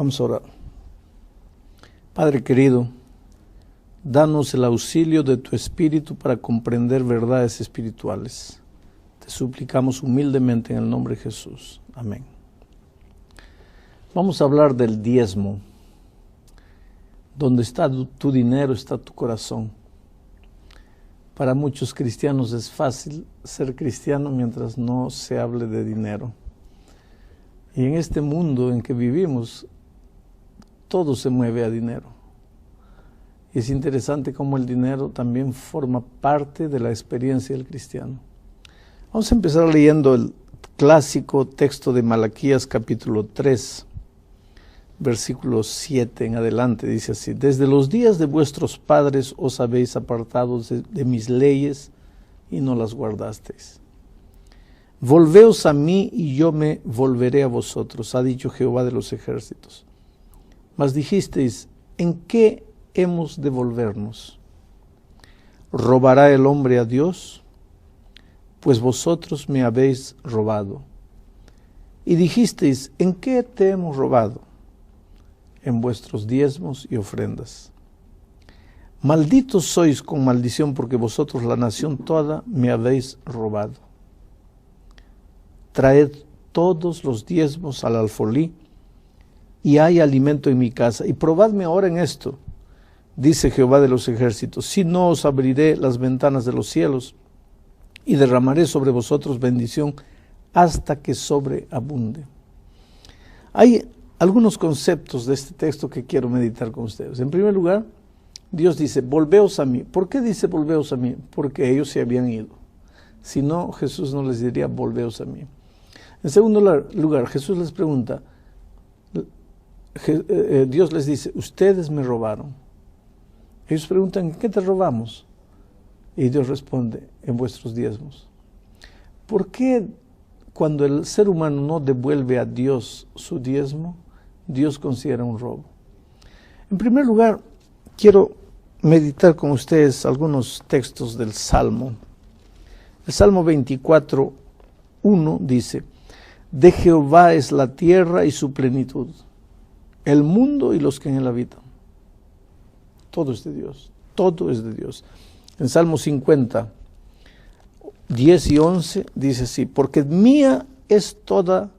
Vamos a orar. Padre querido, danos el auxilio de tu Espíritu para comprender verdades espirituales. Te suplicamos humildemente en el nombre de Jesús. Amén. Vamos a hablar del diezmo. Donde está tu dinero, está tu corazón. Para muchos cristianos es fácil ser cristiano mientras no se hable de dinero. Y en este mundo en que vivimos, todo se mueve a dinero. Y es interesante cómo el dinero también forma parte de la experiencia del cristiano. Vamos a empezar leyendo el clásico texto de Malaquías capítulo 3, versículo 7 en adelante. Dice así: desde los días de vuestros padres os habéis apartado de mis leyes y no las guardasteis. Volveos a mí y yo me volveré a vosotros, ha dicho Jehová de los ejércitos. Mas dijisteis: ¿en qué hemos de volvernos? ¿Robará el hombre a Dios? Pues vosotros me habéis robado. Y dijisteis: ¿en qué te hemos robado? En vuestros diezmos y ofrendas. Malditos sois con maldición, porque vosotros, la nación toda, me habéis robado. Traed todos los diezmos al alfolí, y hay alimento en mi casa. Y probadme ahora en esto, dice Jehová de los ejércitos, si no os abriré las ventanas de los cielos, y derramaré sobre vosotros bendición hasta que sobreabunde. Hay algunos conceptos de este texto que quiero meditar con ustedes. En primer lugar, Dios dice: volveos a mí. ¿Por qué dice volveos a mí? Porque ellos se habían ido. Si no, Jesús no les diría volveos a mí. En segundo lugar, Jesús les pregunta, Dios les dice: ustedes me robaron. Ellos preguntan: ¿en qué te robamos? Y Dios responde: en vuestros diezmos. ¿Por qué cuando el ser humano no devuelve a Dios su diezmo, Dios considera un robo? En primer lugar, quiero meditar con ustedes algunos textos del Salmo. El Salmo 24:1 dice: de Jehová es la tierra y su plenitud, el mundo y los que en él habitan. Todo es de Dios, todo es de Dios. En Salmo 50, 10 y 11 dice así: porque mía es toda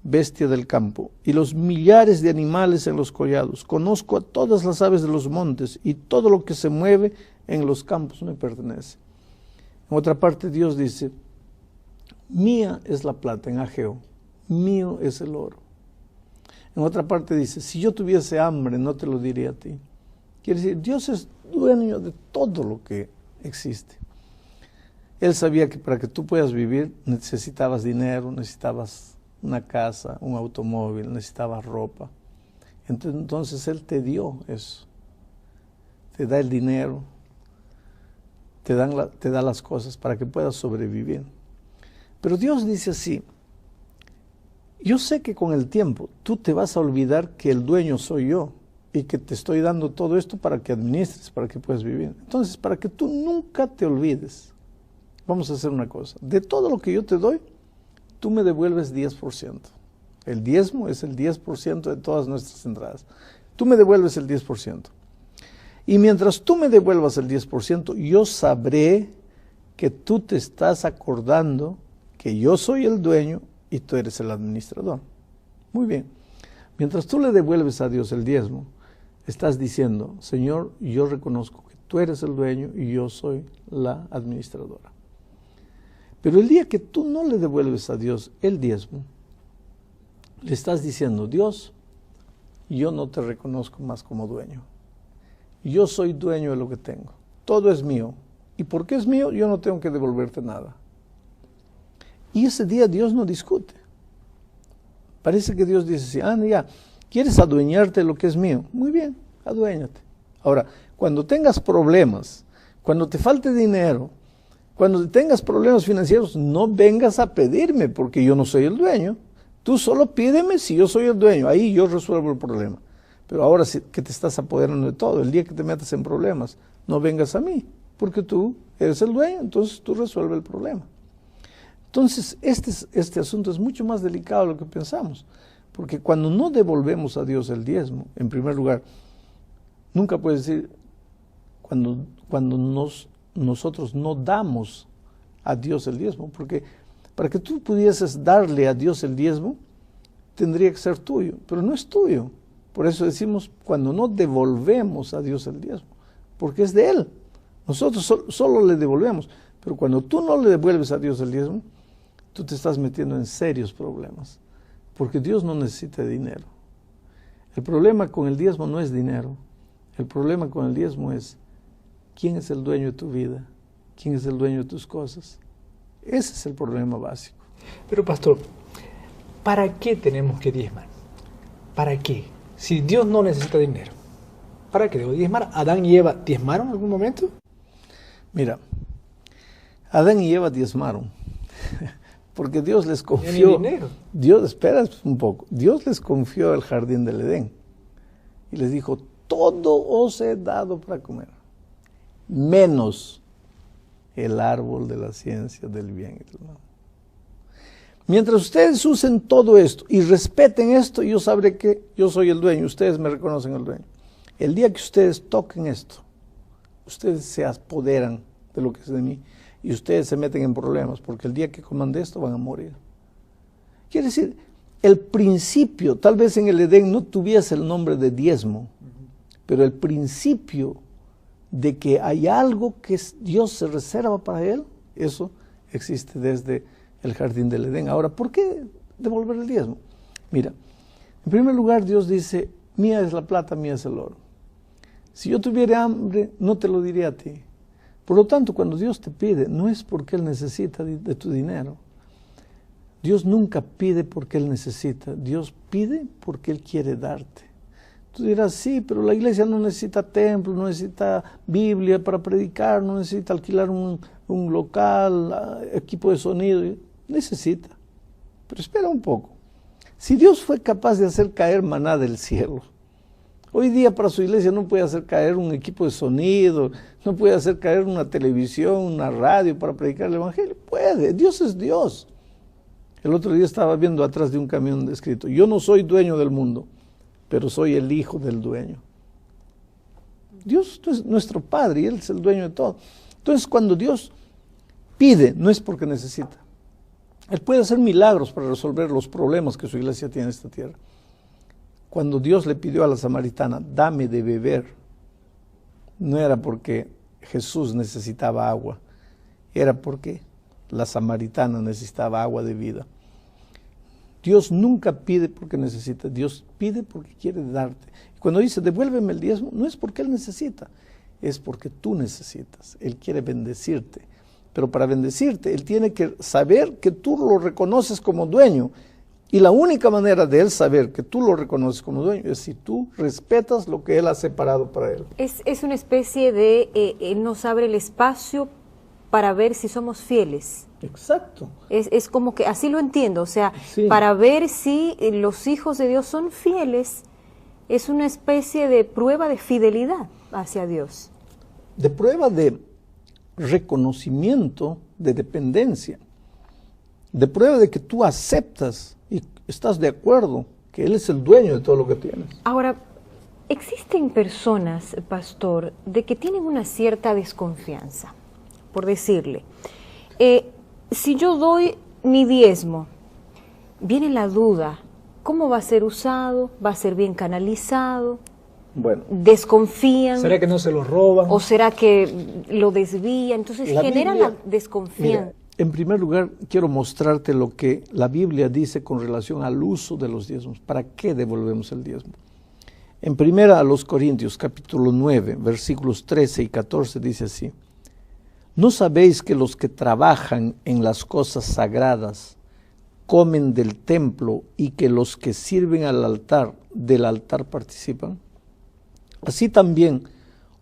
bestia del campo y los millares de animales en los collados. Conozco a todas las aves de los montes y todo lo que se mueve en los campos me pertenece. En otra parte Dios dice: mía es la plata, en Ageo, mío es el oro. En otra parte dice: si yo tuviese hambre no te lo diría a ti. Quiere decir, Dios es dueño de todo lo que existe. Él sabía que para que tú puedas vivir necesitabas dinero, necesitabas una casa, un automóvil, necesitabas ropa. Entonces Él te dio eso. Te da el dinero, te da las cosas para que puedas sobrevivir. Pero Dios dice así: yo sé que con el tiempo tú te vas a olvidar que el dueño soy yo y que te estoy dando todo esto para que administres, para que puedas vivir. Entonces, para que tú nunca te olvides, vamos a hacer una cosa: de todo lo que yo te doy, tú me devuelves 10%. El diezmo es el 10% de todas nuestras entradas. Tú me devuelves el 10%. Y mientras tú me devuelvas el 10%, yo sabré que tú te estás acordando que yo soy el dueño y tú eres el administrador. Muy bien. Mientras tú le devuelves a Dios el diezmo, estás diciendo: Señor, yo reconozco que tú eres el dueño y yo soy la administradora. Pero el día que tú no le devuelves a Dios el diezmo, le estás diciendo: Dios, yo no te reconozco más como dueño. Yo soy dueño de lo que tengo. Todo es mío. Y porque es mío, yo no tengo que devolverte nada. Y ese día Dios no discute. Parece que Dios dice así: ya, ¿quieres adueñarte de lo que es mío? Muy bien, aduéñate. Ahora, cuando tengas problemas, cuando te falte dinero, cuando tengas problemas financieros, no vengas a pedirme porque yo no soy el dueño. Tú solo pídeme si yo soy el dueño. Ahí yo resuelvo el problema. Pero ahora que te estás apoderando de todo, el día que te metas en problemas, no vengas a mí porque tú eres el dueño, entonces tú resuelves el problema. Entonces, este asunto es mucho más delicado de lo que pensamos, Porque cuando no devolvemos a Dios el diezmo, en primer lugar, nunca puedes decir, cuando nosotros no damos a Dios el diezmo, porque para que tú pudieses darle a Dios el diezmo, tendría que ser tuyo, pero no es tuyo. Por eso decimos cuando no devolvemos a Dios el diezmo, porque es de Él. Nosotros solo le devolvemos, pero cuando tú no le devuelves a Dios el diezmo, tú te estás metiendo en serios problemas, porque Dios no necesita dinero. El problema con el diezmo no es dinero, el problema con el diezmo es quién es el dueño de tu vida, quién es el dueño de tus cosas. Ese es el problema básico. Pero pastor, ¿para qué tenemos que diezmar? ¿Para qué? Si Dios no necesita dinero, ¿para qué debo diezmar? ¿Adán y Eva diezmaron en algún momento? Mira, Adán y Eva diezmaron, porque Dios les confió. Dinero. Dios, espera un poco, Dios les confió el jardín del Edén y les dijo, todo os he dado para comer, menos el árbol de la ciencia del bien y del mal. Mientras ustedes usen todo esto y respeten esto, yo sabré que yo soy el dueño, ustedes me reconocen el dueño. El día que ustedes toquen esto, ustedes se apoderan de lo que es de mí y ustedes se meten en problemas, porque el día que coman de esto van a morir. Quiere decir, el principio, tal vez en el Edén no tuviese el nombre de diezmo, pero el principio de que hay algo que Dios se reserva para él, eso existe desde el jardín del Edén. Ahora, ¿por qué devolver el diezmo? Mira, en primer lugar Dios dice, mía es la plata, mía es el oro. Si yo tuviera hambre, no te lo diría a ti. Por lo tanto, cuando Dios te pide, no es porque Él necesita de tu dinero. Dios nunca pide porque Él necesita. Dios pide porque Él quiere darte. Tú dirás, sí, pero la iglesia no necesita templo, no necesita Biblia para predicar, no necesita alquilar un local, equipo de sonido. Necesita. Pero espera un poco. Si Dios fue capaz de hacer caer maná del cielo, hoy día para su iglesia no puede hacer caer un equipo de sonido, no puede hacer caer una televisión, una radio para predicar el evangelio. Puede, Dios es Dios. El otro día estaba viendo atrás de un camión escrito, yo no soy dueño del mundo, pero soy el hijo del dueño. Dios es nuestro Padre y Él es el dueño de todo. Entonces cuando Dios pide, no es porque necesita. Él puede hacer milagros para resolver los problemas que su iglesia tiene en esta tierra. Cuando Dios le pidió a la samaritana, dame de beber, no era porque Jesús necesitaba agua, era porque la samaritana necesitaba agua de vida. Dios nunca pide porque necesita, Dios pide porque quiere darte. Y cuando dice, devuélveme el diezmo, no es porque Él necesita, es porque tú necesitas. Él quiere bendecirte. Pero para bendecirte, Él tiene que saber que tú lo reconoces como dueño. Y la única manera de Él saber que tú lo reconoces como dueño es si tú respetas lo que Él ha separado para Él. Es una especie de, Él nos abre el espacio para ver si somos fieles. Exacto. Es como que, así lo entiendo, o sea, Sí. Para ver si los hijos de Dios son fieles, es una especie de prueba de fidelidad hacia Dios. De prueba de reconocimiento de dependencia, de prueba de que tú aceptas y estás de acuerdo que Él es el dueño de todo lo que tienes. Ahora, existen personas, pastor, de que tienen una cierta desconfianza, por decirle, si yo doy mi diezmo, viene la duda, ¿cómo va a ser usado? ¿Va a ser bien canalizado? Bueno, ¿Desconfían? ¿Será que no se lo roban? ¿O será que lo desvían? Entonces genera Biblia, la desconfianza. mira, en primer lugar, quiero mostrarte lo que la Biblia dice con relación al uso de los diezmos. ¿Para qué devolvemos el diezmo? En primera a los Corintios, capítulo 9, versículos 13 y 14, dice así. ¿No sabéis que los que trabajan en las cosas sagradas comen del templo y que los que sirven al altar, del altar participan? Así también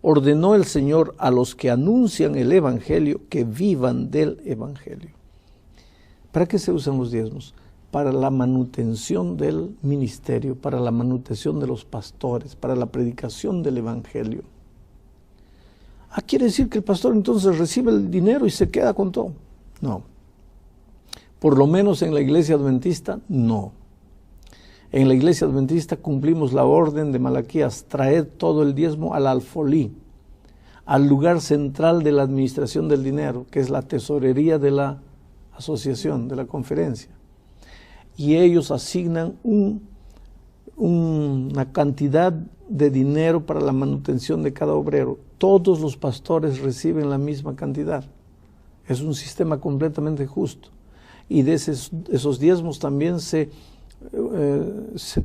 ordenó el Señor a los que anuncian el Evangelio que vivan del Evangelio. ¿Para qué se usan los diezmos? Para la manutención del ministerio, para la manutención de los pastores, para la predicación del Evangelio. ¿Quiere decir que el pastor entonces recibe el dinero y se queda con todo? No. Por lo menos en la iglesia adventista, no. En la iglesia adventista cumplimos la orden de Malaquías: traed todo el diezmo al alfolí, al lugar central de la administración del dinero, que es la tesorería de la asociación, de la conferencia. Y ellos asignan una cantidad de dinero para la manutención de cada obrero. Todos los pastores reciben la misma cantidad. Es un sistema completamente justo. Y de esos diezmos también se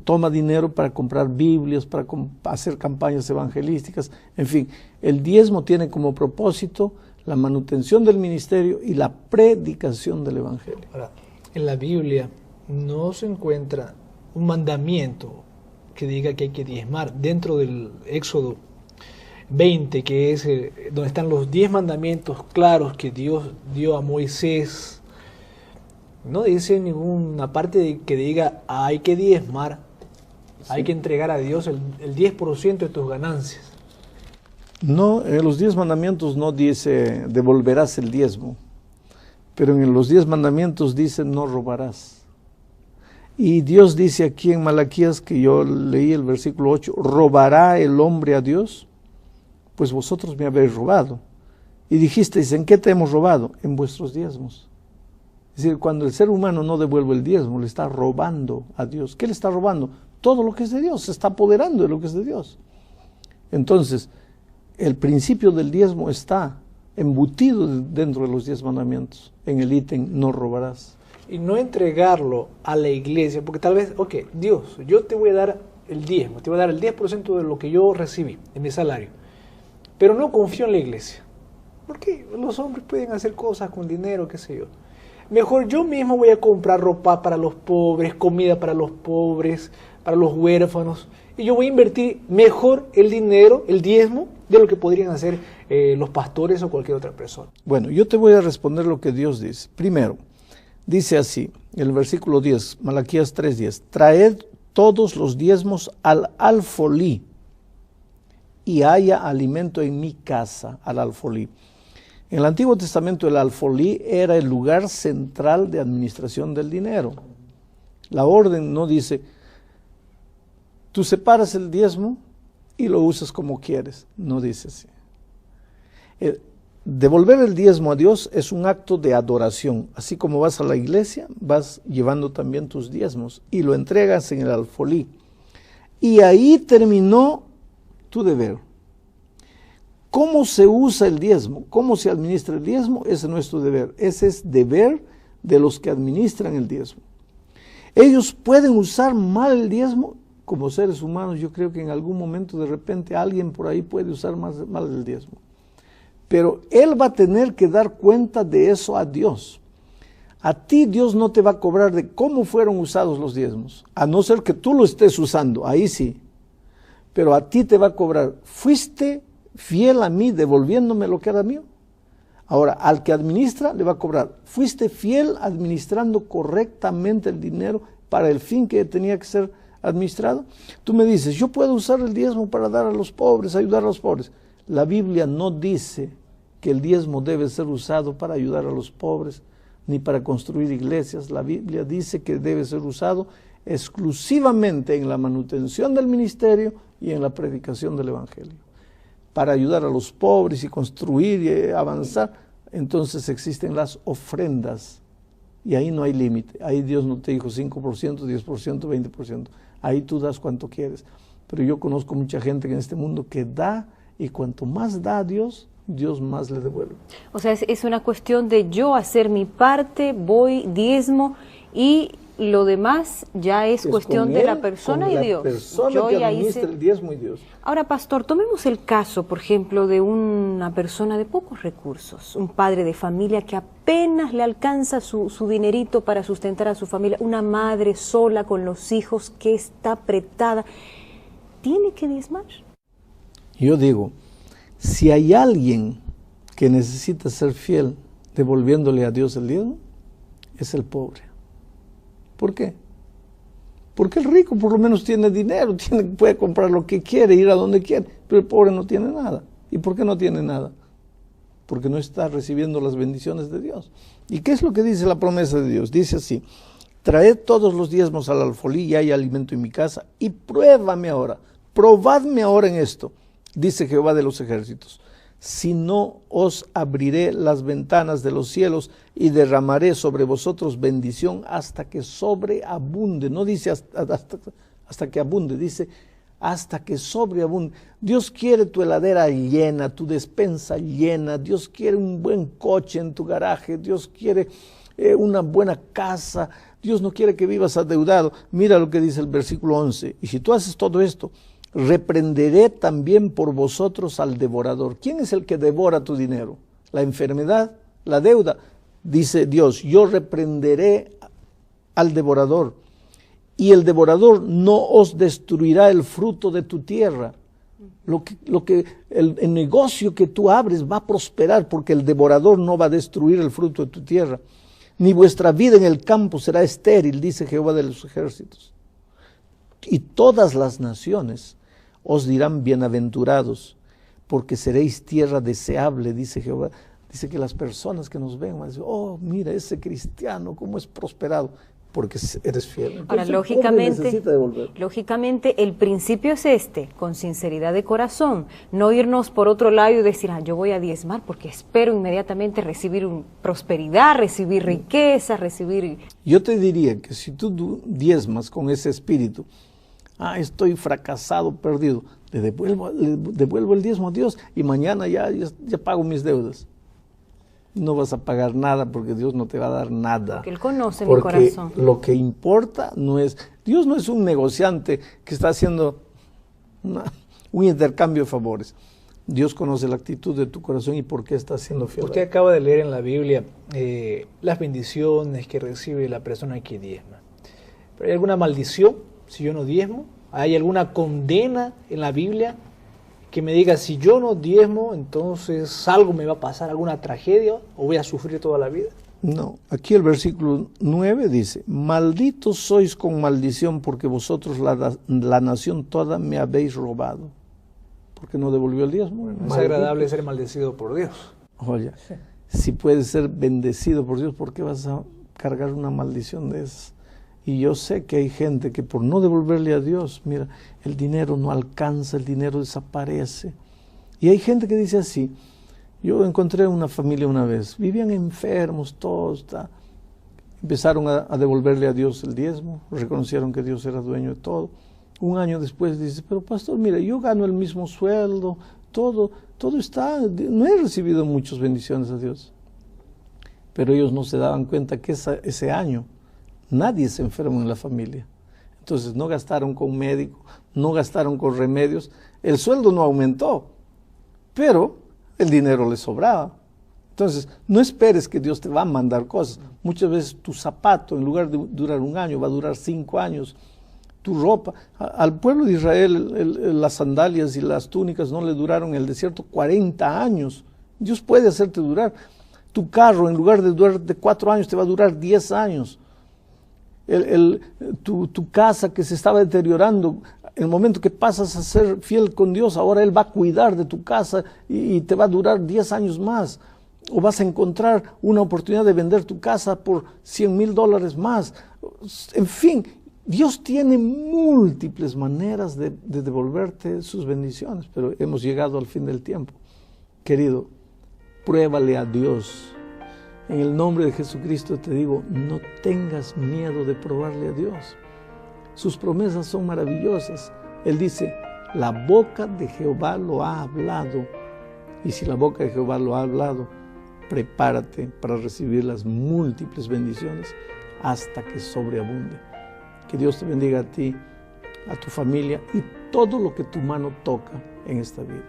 toma dinero para comprar Biblias, para hacer campañas evangelísticas. En fin, el diezmo tiene como propósito la manutención del ministerio y la predicación del evangelio. Ahora, en la Biblia no se encuentra un mandamiento que diga que hay que diezmar. Dentro del Éxodo 20, que es donde están los 10 mandamientos claros que Dios dio a Moisés, no dice ninguna parte que diga hay que diezmar, hay que entregar a Dios el 10% de tus ganancias. No, en los 10 mandamientos no dice devolverás el diezmo, pero en los 10 mandamientos dice no robarás. Y Dios dice aquí en Malaquías, que yo leí el versículo 8, ¿robará el hombre a Dios? Pues vosotros me habéis robado. Y dijisteis, ¿en qué te hemos robado? En vuestros diezmos. Es decir, cuando el ser humano no devuelve el diezmo, le está robando a Dios. ¿Qué le está robando? Todo lo que es de Dios, se está apoderando de lo que es de Dios. Entonces, el principio del diezmo está embutido dentro de los 10 mandamientos, en el ítem no robarás. Y no entregarlo a la iglesia, porque tal vez, ok, Dios, yo te voy a dar el diezmo, te voy a dar el 10% de lo que yo recibí en mi salario, pero no confío en la iglesia, porque los hombres pueden hacer cosas con dinero, qué sé yo. Mejor yo mismo voy a comprar ropa para los pobres, comida para los pobres, para los huérfanos, y yo voy a invertir mejor el dinero, el diezmo, de lo que podrían hacer los pastores o cualquier otra persona. Bueno, yo te voy a responder lo que Dios dice. Primero, dice así, el versículo 10, Malaquías 3:10, traed todos los diezmos al alfolí y haya alimento en mi casa, al alfolí. En el Antiguo Testamento el alfolí era el lugar central de administración del dinero. La orden no dice, tú separas el diezmo y lo usas como quieres, no dice así. Devolver el diezmo a Dios es un acto de adoración. Así como vas a la iglesia, vas llevando también tus diezmos y lo entregas en el alfolí. Y ahí terminó tu deber. ¿Cómo se usa el diezmo? ¿Cómo se administra el diezmo? Ese es nuestro deber. Ese es deber de los que administran el diezmo. Ellos pueden usar mal el diezmo. Como seres humanos, yo creo que en algún momento de repente alguien por ahí puede usar mal el diezmo. Pero él va a tener que dar cuenta de eso a Dios. A ti Dios no te va a cobrar de cómo fueron usados los diezmos, a no ser que tú lo estés usando, ahí sí. Pero a ti te va a cobrar, ¿fuiste fiel a mí devolviéndome lo que era mío? Ahora, al que administra le va a cobrar, ¿fuiste fiel administrando correctamente el dinero para el fin que tenía que ser administrado? Tú me dices, yo puedo usar el diezmo para dar a los pobres, ayudar a los pobres. La Biblia no dice que el diezmo debe ser usado para ayudar a los pobres, ni para construir iglesias. La Biblia dice que debe ser usado exclusivamente en la manutención del ministerio y en la predicación del evangelio. Para ayudar a los pobres y construir y avanzar, entonces existen las ofrendas. Y ahí no hay límite. Ahí Dios no te dijo 5%, 10%, 20%. Ahí tú das cuanto quieres. Pero yo conozco mucha gente en este mundo que da, y cuanto más da a Dios, Dios más le devuelve. O sea, es una cuestión de yo hacer mi parte, voy, diezmo, y lo demás ya es cuestión de la persona y Dios. Persona yo que administra el diezmo y Dios. Ahora, pastor, tomemos el caso, por ejemplo, de una persona de pocos recursos, un padre de familia que apenas le alcanza su dinerito para sustentar a su familia, una madre sola con los hijos que está apretada. ¿Tiene que diezmar? Yo digo, si hay alguien que necesita ser fiel devolviéndole a Dios el diezmo, es el pobre. ¿Por qué? Porque el rico por lo menos tiene dinero, puede comprar lo que quiere, ir a donde quiere, pero el pobre no tiene nada. ¿Y por qué no tiene nada? Porque no está recibiendo las bendiciones de Dios. ¿Y qué es lo que dice la promesa de Dios? Dice así, traed todos los diezmos al alfolí y hay alimento en mi casa, y pruébame ahora, probadme ahora en esto, dice Jehová de los ejércitos. Si no, os abriré las ventanas de los cielos y derramaré sobre vosotros bendición hasta que sobreabunde. No dice hasta que abunde, dice hasta que sobreabunde. Dios quiere tu heladera llena, tu despensa llena. Dios quiere un buen coche en tu garaje. Dios quiere una buena casa. Dios no quiere que vivas adeudado. Mira lo que dice el versículo 11. Y si tú haces todo esto, reprenderé también por vosotros al devorador. ¿Quién es el que devora tu dinero? ¿La enfermedad? ¿La deuda? Dice Dios, yo reprenderé al devorador, y el devorador no os destruirá el fruto de tu tierra. El negocio que tú abres va a prosperar, porque el devorador no va a destruir el fruto de tu tierra. Ni vuestra vida en el campo será estéril, dice Jehová de los ejércitos. Y todas las naciones os dirán bienaventurados, porque seréis tierra deseable, dice Jehová. Dice que las personas que nos ven van a decir, oh, mira ese cristiano, cómo es prosperado, porque eres fiel. Ahora, lógicamente, el principio es con sinceridad de corazón, no irnos por otro lado y decir, yo voy a diezmar porque espero inmediatamente recibir prosperidad, recibir riqueza, recibir... Yo te diría que si tú diezmas con ese espíritu, estoy fracasado, perdido, le devuelvo el diezmo a Dios y mañana ya pago mis deudas. No vas a pagar nada porque Dios no te va a dar nada. Porque Él conoce mi corazón. Lo que importa Dios no es un negociante que está haciendo un intercambio de favores. Dios conoce la actitud de tu corazón y por qué estás siendo fiel. Usted acaba de leer en la Biblia las bendiciones que recibe la persona que diezma. ¿Pero hay alguna maldición si yo no diezmo? ¿Hay alguna condena en la Biblia que me diga, si yo no diezmo, entonces algo me va a pasar, alguna tragedia, o voy a sufrir toda la vida? No, aquí el versículo 9 dice, malditos sois con maldición, porque vosotros la nación toda me habéis robado. ¿Por qué no devolvió el diezmo? Es agradable ser maldecido por Dios. Oye, si puedes ser bendecido por Dios, ¿por qué vas a cargar una maldición de esas? Y yo sé que hay gente que por no devolverle a Dios, mira, el dinero no alcanza, el dinero desaparece. Y hay gente que dice así. Yo encontré una familia una vez, vivían enfermos todos, empezaron a devolverle a Dios el diezmo, reconocieron que Dios era dueño de todo. Un año después dice, pero pastor, mira, yo gano el mismo sueldo, todo está, no he recibido muchas bendiciones a Dios. Pero ellos no se daban cuenta que ese año nadie se enfermó en la familia. Entonces no gastaron con médico, no gastaron con remedios, el sueldo no aumentó, pero el dinero les sobraba. Entonces no esperes que Dios te va a mandar cosas. Muchas veces tu zapato, en lugar de durar un año, va a durar 5 años. Tu ropa, al pueblo de Israel las sandalias y las túnicas no le duraron en el desierto 40 años. Dios puede hacerte durar. Tu carro, en lugar de durar de 4 años, te va a durar 10 años. Tu casa que se estaba deteriorando, en el momento que pasas a ser fiel con Dios, ahora Él va a cuidar de tu casa y te va a durar 10 años más. O vas a encontrar una oportunidad de vender tu casa por $100,000 más. En fin, Dios tiene múltiples maneras de devolverte sus bendiciones, pero hemos llegado al fin del tiempo. Querido, pruébale a Dios. En el nombre de Jesucristo te digo, no tengas miedo de probarle a Dios. Sus promesas son maravillosas. Él dice, la boca de Jehová lo ha hablado. Y si la boca de Jehová lo ha hablado, prepárate para recibir las múltiples bendiciones hasta que sobreabunde. Que Dios te bendiga a ti, a tu familia y todo lo que tu mano toca en esta vida.